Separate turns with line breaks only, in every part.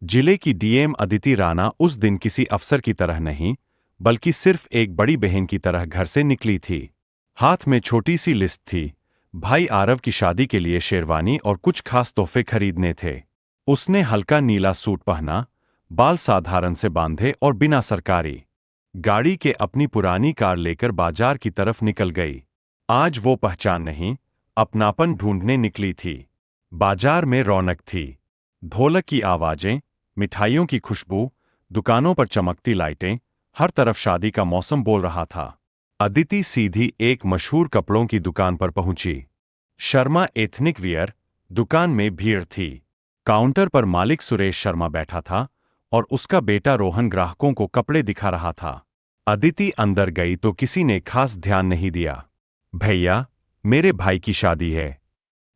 जिले की डीएम अदिति राणा उस दिन किसी अफसर की तरह नहीं, बल्कि सिर्फ एक बड़ी बहन की तरह घर से निकली थी। हाथ में छोटी सी लिस्ट थी। भाई आरव की शादी के लिए शेरवानी और कुछ खास तोहफे खरीदने थे। उसने हल्का नीला सूट पहना, बाल साधारण से बांधे और बिना सरकारी गाड़ी के अपनी पुरानी कार लेकर बाजार की तरफ निकल गई। आज वो पहचान नहीं, अपनापन ढूंढने निकली थी। बाजार में रौनक थी। ढोलक की आवाजें, मिठाइयों की खुशबू, दुकानों पर चमकती लाइटें, हर तरफ शादी का मौसम बोल रहा था। अदिति सीधी एक मशहूर कपड़ों की दुकान पर पहुंची। Sharma ethnic wear. दुकान में भीड़ थी। काउंटर पर मालिक सुरेश शर्मा बैठा था और उसका बेटा रोहन ग्राहकों को कपड़े दिखा रहा था। अदिति अंदर गई तो किसी ने खास ध्यान नहीं दिया। भैया, मेरे भाई की शादी है।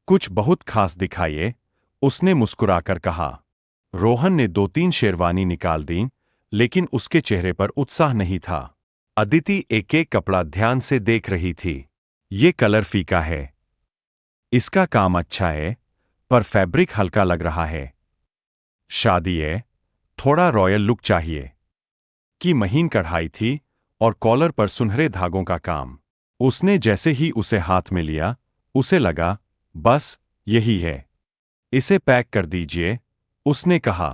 कुछ बहुत खास दिखाइए, उसने मुस्कुराकर कहा। रोहन ने 2-3 शेरवानी निकाल दी, लेकिन उसके चेहरे पर उत्साह नहीं था। अदिति एक एक कपड़ा ध्यान से देख रही थी। ये कलर फीका है। इसका काम अच्छा है, पर फैब्रिक हल्का लग रहा है। शादी है, थोड़ा रॉयल लुक चाहिए। की महीन कढ़ाई थी और कॉलर पर सुनहरे धागों का काम। उसने जैसे ही उसे हाथ में लिया, उसे लगा, बस यही है। इसे पैक कर दीजिए, उसने कहा।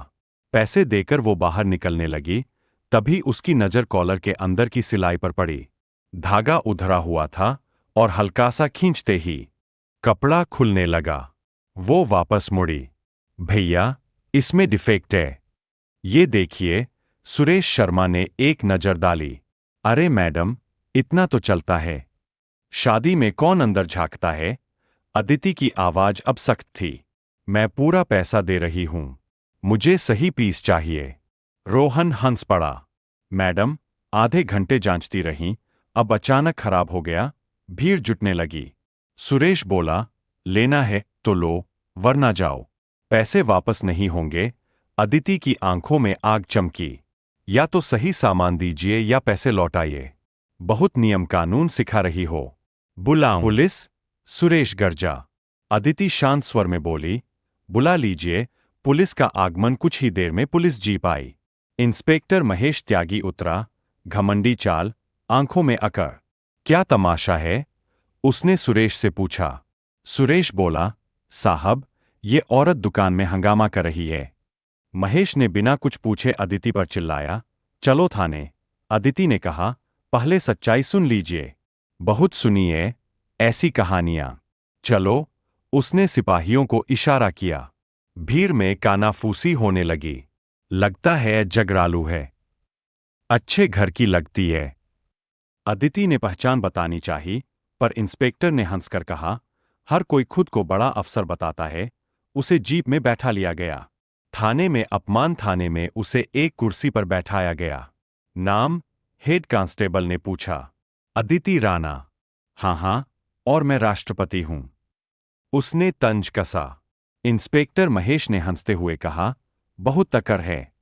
पैसे देकर वो बाहर निकलने लगी, तभी उसकी नजर कॉलर के अंदर की सिलाई पर पड़ी। धागा उधरा हुआ था और हल्का सा खींचते ही कपड़ा खुलने लगा। वो वापस मुड़ी। भैया, इसमें डिफेक्ट है। ये देखिए, सुरेश शर्मा ने एक नजर डाली। अरे मैडम, इतना तो चलता है। शादी में कौन अंदर झांकता है? अदिति की आवाज अब सख्त थी। मैं पूरा पैसा दे रही हूं। मुझे सही पीस चाहिए। रोहन हंस पड़ा। मैडम, आधे घंटे जांचती रहीं, अब अचानक खराब हो गया। भीड़ जुटने लगी। सुरेश बोला, लेना है तो लो, वरना जाओ। पैसे वापस नहीं होंगे। अदिति की आंखों में आग चमकी। या तो सही सामान दीजिए या पैसे लौटाइए। बहुत नियम कानून सिखा रही हो। बुलाऊं पुलिस? सुरेश गरजा। अदिति शांत स्वर में बोली, बुला लीजिए। पुलिस का आगमन कुछ ही देर में पुलिस जीप आई। इंस्पेक्टर महेश त्यागी उतरा, घमंडी चाल, आंखों में अकड़। क्या तमाशा है? उसने सुरेश से पूछा। सुरेश बोला, साहब, ये औरत दुकान में हंगामा कर रही है। महेश ने बिना कुछ पूछे अदिति पर चिल्लाया, चलो थाने। अदिति ने कहा, पहले सच्चाई सुन लीजिए। बहुत सुनी है ऐसी कहानियां। चलो। उसने सिपाहियों को इशारा किया। भीड़ में कानाफूसी होने लगी। लगता है जगरालू है। अच्छे घर की लगती है। अदिति ने पहचान बतानी चाहिए, पर इंस्पेक्टर ने हंसकर कहा, हर कोई खुद को बड़ा अफसर बताता है। उसे जीप में बैठा लिया गया। थाने में अपमान। थाने में उसे एक कुर्सी पर बैठाया गया। नाम? हेड कांस्टेबल ने पूछा। अदिति राणा। हाँ हाँ, और मैं राष्ट्रपति हूं। उसने तंज कसा। इंस्पेक्टर महेश ने हंसते हुए कहा, बहुत तकड़ है।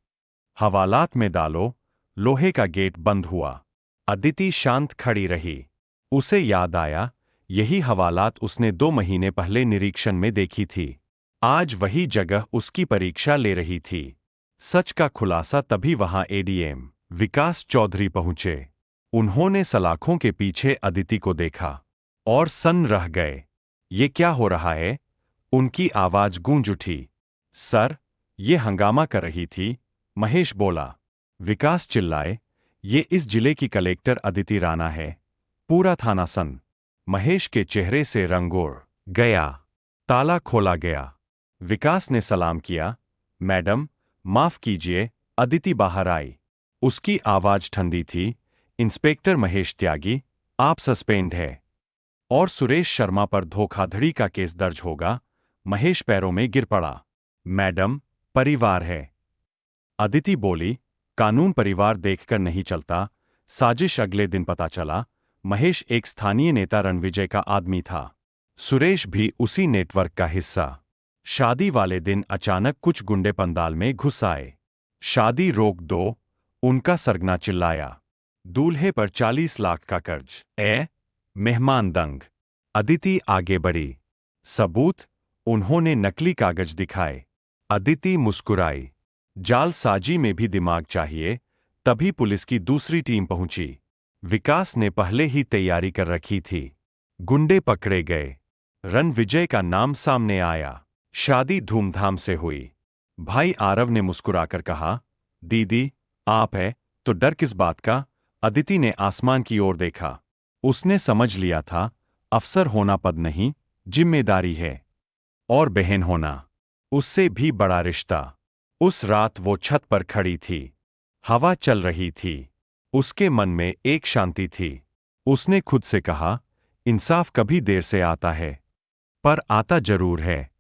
हवालात में डालो। लोहे का गेट बंद हुआ। अदिति शांत खड़ी रही। उसे याद आया, यही हवालात उसने 2 महीने पहले निरीक्षण में देखी थी। आज वही जगह उसकी परीक्षा ले रही थी। सच का खुलासा तभी वहां एडीएम विकास चौधरी पहुंचे। उन्होंने सलाखों के पीछे अदिति को देखा और सन्न रह गए। ये क्या हो रहा है? उनकी आवाज गूंज उठी। सर, ये हंगामा कर रही थी, महेश बोला। विकास चिल्लाए, ये इस जिले की कलेक्टर अदिति राणा है। पूरा थाना सन्न। महेश के चेहरे से रंग उड़ गया। ताला खोला गया। विकास ने सलाम किया। मैडम, माफ कीजिए। अदिति बाहर आई। उसकी आवाज ठंडी थी। इंस्पेक्टर महेश त्यागी, आप सस्पेंड है। और सुरेश शर्मा पर धोखाधड़ी का केस दर्ज होगा। महेश पैरों में गिर पड़ा। मैडम, परिवार है। अदिति बोली, कानून परिवार देखकर नहीं चलता। साजिश। अगले दिन पता चला, महेश एक स्थानीय नेता रणविजय का आदमी था। सुरेश भी उसी नेटवर्क का हिस्सा। शादी वाले दिन अचानक कुछ गुंडे पंडाल में घुस आए। शादी रोक दो, उनका सरगना चिल्लाया। दूल्हे पर 40 लाख का कर्ज। मेहमान दंग। अदिति आगे बढ़ी। सबूत? उन्होंने नकली कागज दिखाए। अदिति मुस्कुराई। जालसाजी में भी दिमाग चाहिए। तभी पुलिस की दूसरी टीम पहुंची। विकास ने पहले ही तैयारी कर रखी थी। गुंडे पकड़े गए। रणविजय का नाम सामने आया। शादी धूमधाम से हुई। भाई आरव ने मुस्कुराकर कहा, दीदी, आप है तो डर किस बात का? अदिति ने आसमान की ओर देखा। उसने समझ लिया था, अफसर होना पद नहीं, जिम्मेदारी है। और बहन होना, उससे भी बड़ा रिश्ता। उस रात वो छत पर खड़ी थी। हवा चल रही थी। उसके मन में एक शांति थी। उसने खुद से कहा, इंसाफ कभी देर से आता है, पर आता जरूर है।